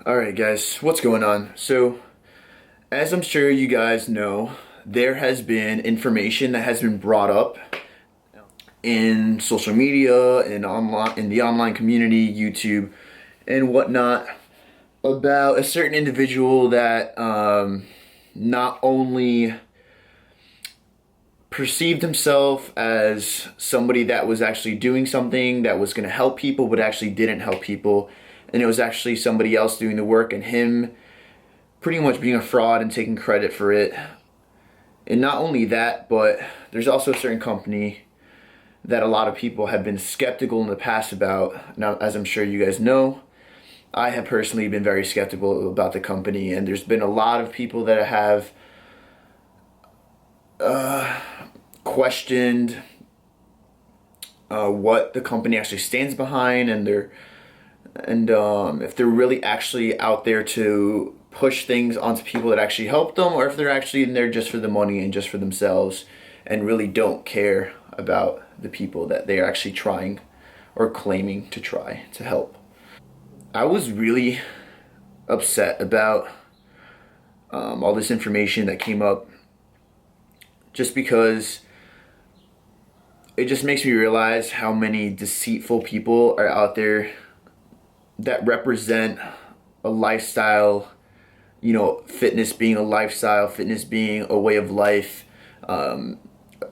Alright guys, what's going on? So, as I'm sure you guys know, there has been information that has been brought up in social media and online in the online community, YouTube and whatnot, about a certain individual that not only perceived himself as somebody that was actually doing something that was going to help people, but actually didn't help people, and it was actually somebody else doing the work, and him pretty much being a fraud and taking credit for it. And not only that, but there's also a certain company that a lot of people have been skeptical in the past about. Now, as I'm sure you guys know, I have personally been very skeptical about the company, and there's been a lot of people that have questioned what the company actually stands behind, and if they're really actually out there to push things onto people that actually help them, or if they're actually in there just for the money and just for themselves and really don't care about the people that they're actually trying or claiming to try to help. I was really upset about all this information that came up, just because it just makes me realize how many deceitful people are out there that represent a lifestyle, fitness being a lifestyle, fitness being a way of life,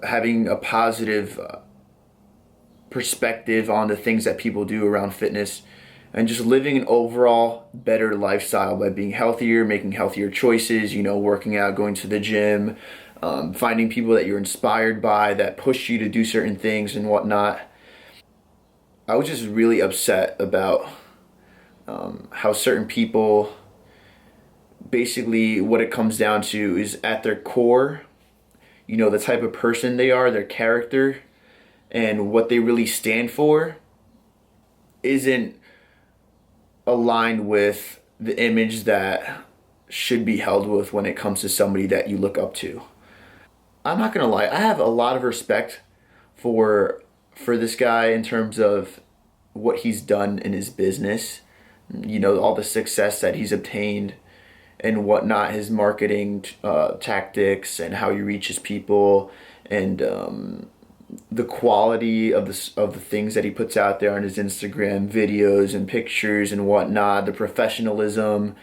having a positive perspective on the things that people do around fitness, and just living an overall better lifestyle by being healthier, making healthier choices, working out, going to the gym, finding people that you're inspired by that push you to do certain things and whatnot. I was just really upset about how certain people, basically what it comes down to is, at their core, the type of person they are, their character, and what they really stand for isn't aligned with the image that should be held with when it comes to somebody that you look up to. I'm not gonna lie, I have a lot of respect for this guy in terms of what he's done in his business, all the success that he's obtained and whatnot, his marketing tactics and how he reaches people, and the quality of the things that he puts out there on his Instagram videos and pictures and whatnot, the professionalism,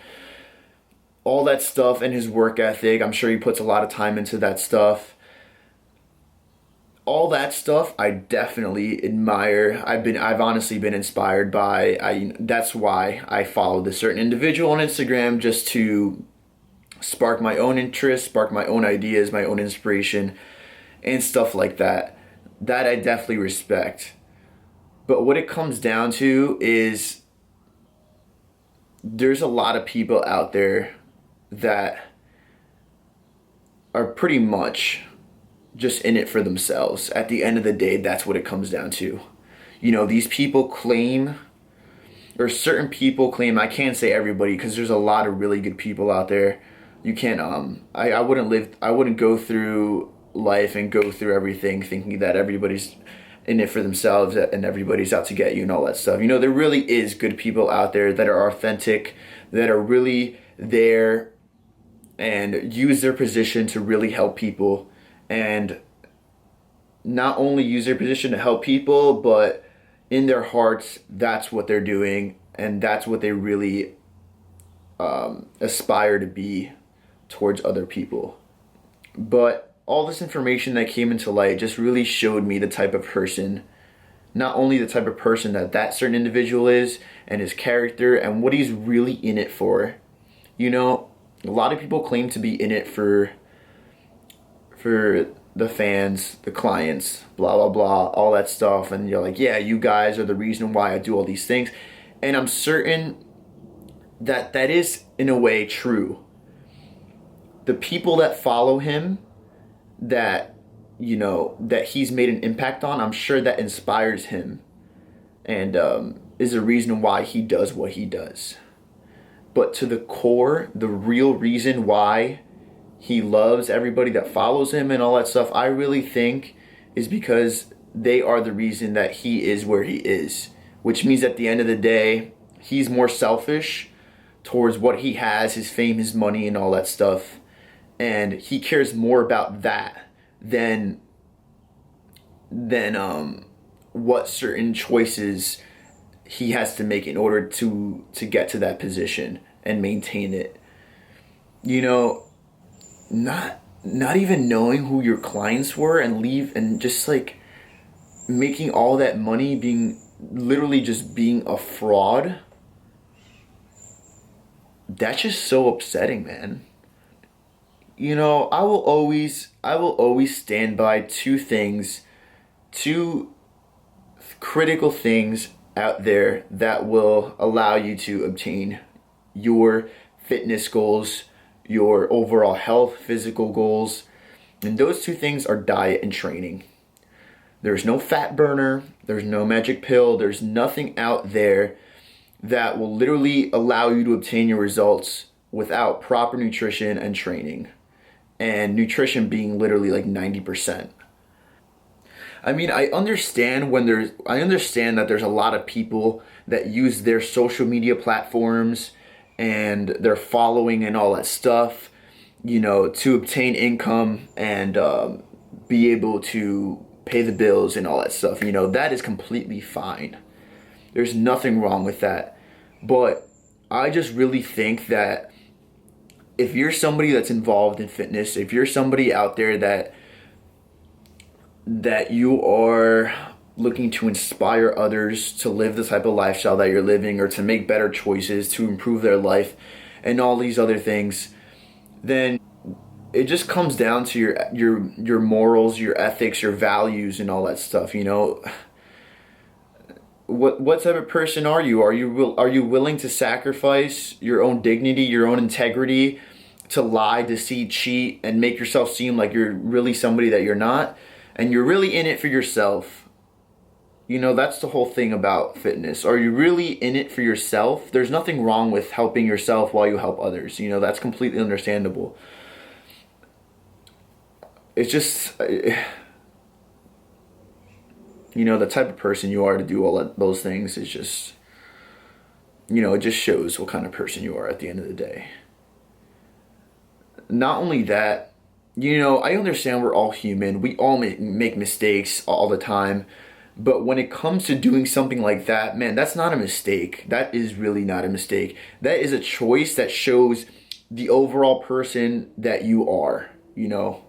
all that stuff, and his work ethic. I'm sure he puts a lot of time into that stuff. All that stuff I definitely admire. I've honestly been inspired by. That's why I follow this certain individual on Instagram, just to spark my own interest, spark my own ideas, my own inspiration, and stuff like that. That I definitely respect. But what it comes down to is, there's a lot of people out there that are pretty much just in it for themselves. At the end of the day, that's what it comes down to. These people claim, or certain people claim, I can't say everybody because there's a lot of really good people out there. You can't, I wouldn't go through life and go through everything thinking that everybody's in it for themselves and everybody's out to get you and all that stuff. There really is good people out there that are authentic, that are really there and use their position to really help people, and not only use their position to help people, but in their hearts, that's what they're doing, and that's what they really aspire to be towards other people. But all this information that came into light just really showed me the type of person, not only the type of person that certain individual is, and his character, and what he's really in it for. A lot of people claim to be in it for the fans, the clients, blah blah blah, all that stuff, and you're like, yeah, you guys are the reason why I do all these things, and I'm certain that is in a way true. The people that follow him, that that he's made an impact on, I'm sure that inspires him, and is a reason why he does what he does. But to the core, the real reason why he loves everybody that follows him and all that stuff, I really think is because they are the reason that he is where he is. Which means at the end of the day, he's more selfish towards what he has, his fame, his money, and all that stuff. And he cares more about that than what certain choices he has to make in order to get to that position and maintain it. You know, not even knowing who your clients were and leave and just like making all that money being literally just being a fraud. That's just so upsetting, man. You know, I will always stand by two critical things out there that will allow you to obtain your fitness goals, your overall health, physical goals. And those two things are diet and training. There's no fat burner, there's no magic pill, there's nothing out there that will literally allow you to obtain your results without proper nutrition and training. And nutrition being literally like 90%. I mean, I understand that there's a lot of people that use their social media platforms and their following and all that stuff, you know, to obtain income and be able to pay the bills and all that stuff. You know, that is completely fine. There's nothing wrong with that. But I just really think that if you're somebody that's involved in fitness, if you're somebody out there that you are looking to inspire others to live the type of lifestyle that you're living, or to make better choices to improve their life and all these other things, then it just comes down to your morals, your ethics, your values, and all that stuff. You know, what type of person are you? Are you willing to sacrifice your own dignity, your own integrity, to lie, deceive, cheat, and make yourself seem like you're really somebody that you're not, and you're really in it for yourself? You know, that's the whole thing about fitness. Are you really in it for yourself? There's nothing wrong with helping yourself while you help others. You know, that's completely understandable. It's just, you know, the type of person you are to do all those things is just, you know, it just shows what kind of person you are at the end of the day. Not only that, you know, I understand we're all human. We all make mistakes all the time. But when it comes to doing something like that, man, that's not a mistake. That is really not a mistake. That is a choice that shows the overall person that you are, you know.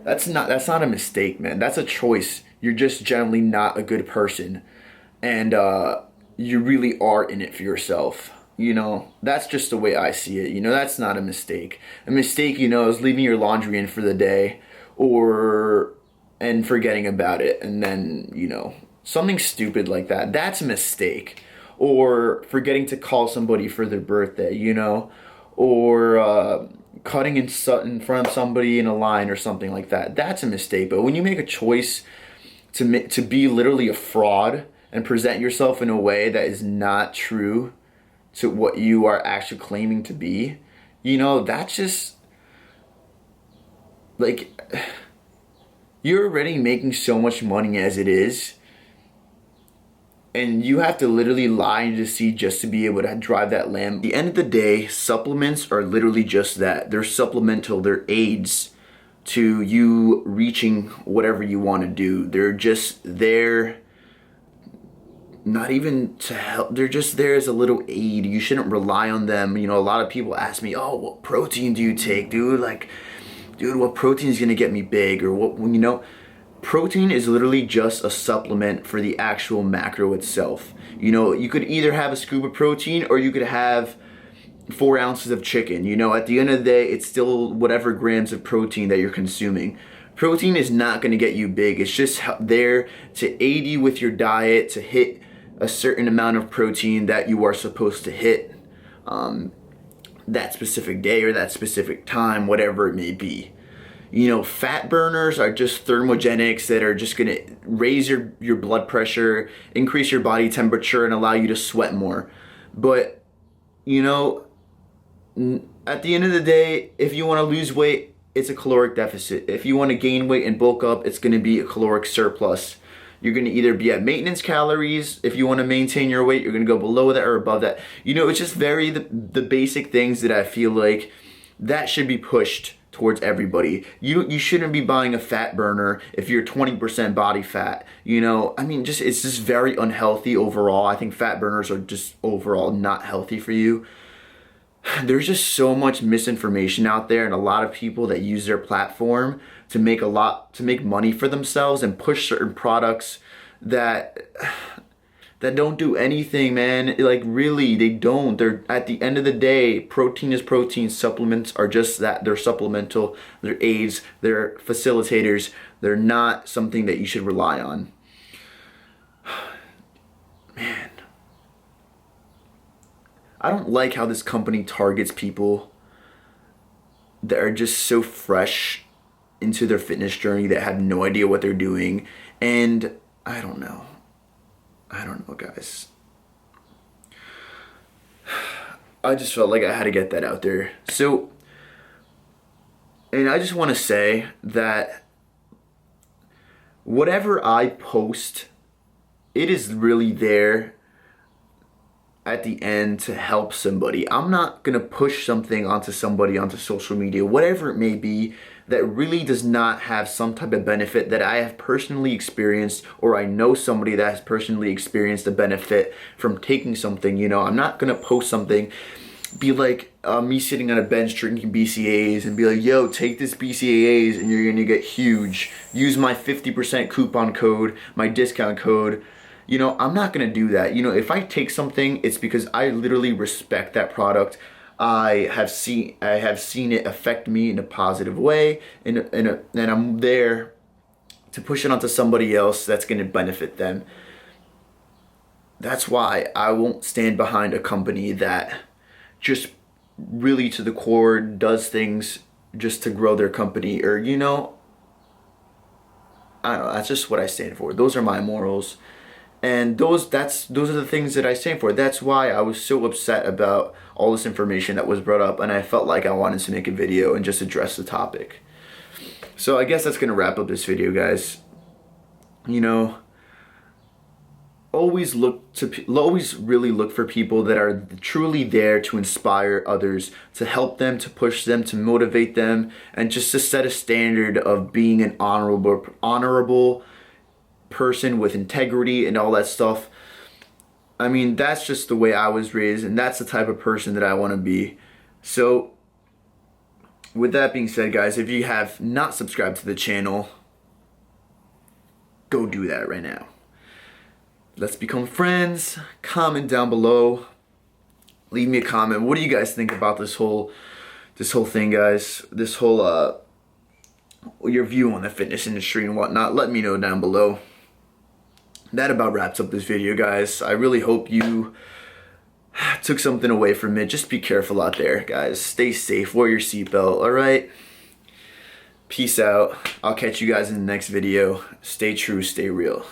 That's not a mistake, man. That's a choice. You're just generally not a good person. And you really are in it for yourself. You know, that's just the way I see it. You know, that's not a mistake. A mistake, you know, is leaving your laundry in for the day and forgetting about it. And then, you know, something stupid like that. That's a mistake. Or forgetting to call somebody for their birthday, you know. Or cutting in front of somebody in a line or something like that. That's a mistake. But when you make a choice to be literally a fraud and present yourself in a way that is not true to what you are actually claiming to be, you know, that's just like, you're already making so much money as it is, and you have to literally lie and deceive just to be able to drive that lamb. At the end of the day, supplements are literally just that. They're supplemental. They're aids to you reaching whatever you want to do. They're just there, not even to help. They're just there as a little aid. You shouldn't rely on them. You know, a lot of people ask me, oh, what protein do you take, dude? Like, dude, what protein is going to get me big? Or what, you know, protein is literally just a supplement for the actual macro itself. You know, you could either have a scoop of protein or you could have 4 ounces of chicken. You know, at the end of the day, it's still whatever grams of protein that you're consuming. Protein is not going to get you big. It's just there to aid you with your diet, to hit a certain amount of protein that you are supposed to hit that specific day or that specific time, whatever it may be. You know, fat burners are just thermogenics that are just going to raise your blood pressure, increase your body temperature, and allow you to sweat more. But, you know, at the end of the day, if you want to lose weight, it's a caloric deficit. If you want to gain weight and bulk up, it's going to be a caloric surplus. You're going to either be at maintenance calories. If you want to maintain your weight, you're going to go below that or above that. You know, it's just the basic things that I feel like that should be pushed towards everybody. You shouldn't be buying a fat burner if you're 20% body fat. You know, I mean, it's just very unhealthy overall. I think fat burners are just overall not healthy for you. There's just so much misinformation out there, and a lot of people that use their platform to make money for themselves and push certain products that don't do anything, man. Like, really, they don't. They're, at the end of the day, protein is protein. Supplements are just that. They're supplemental. They're aids. They're facilitators. They're not something that you should rely on. Man. I don't like how this company targets people that are just so fresh into their fitness journey, that have no idea what they're doing. And I don't know, guys. I just felt like I had to get that out there. So, and I just want to say that whatever I post, it is really there at the end to help somebody. I'm not gonna push something onto somebody onto social media, whatever it may be, that really does not have some type of benefit that I have personally experienced, or I know somebody that has personally experienced a benefit from taking something. You know, I'm not gonna post something, be like me sitting on a bench drinking BCAAs and be like, yo, take this BCAAs and you're gonna get huge. Use my 50% coupon code, my discount code. You know, I'm not gonna do that. You know, if I take something, it's because I literally respect that product. I have seen it affect me in a positive way, and I'm there to push it onto somebody else that's gonna benefit them. That's why I won't stand behind a company that just really to the core does things just to grow their company, or, you know, I don't know, that's just what I stand for. Those are my morals. And those are the things that I stand for. That's why I was so upset about all this information that was brought up, and I felt like I wanted to make a video and just address the topic. So I guess that's gonna wrap up this video, guys. You know, always really look for people that are truly there to inspire others, to help them, to push them, to motivate them, and just to set a standard of being an honorable person with integrity and all that stuff. I mean, that's just the way I was raised, and that's the type of person that I want to be. So with that being said, guys, if you have not subscribed to the channel, go do that right now. Let's become friends. Comment down below. Leave me a comment. What do you guys think about this whole thing, guys? This whole your view on the fitness industry and whatnot. Let me know down below. That about wraps up this video, guys. I really hope you took something away from it. Just be careful out there, guys. Stay safe. Wear your seatbelt, alright? Peace out. I'll catch you guys in the next video. Stay true, stay real.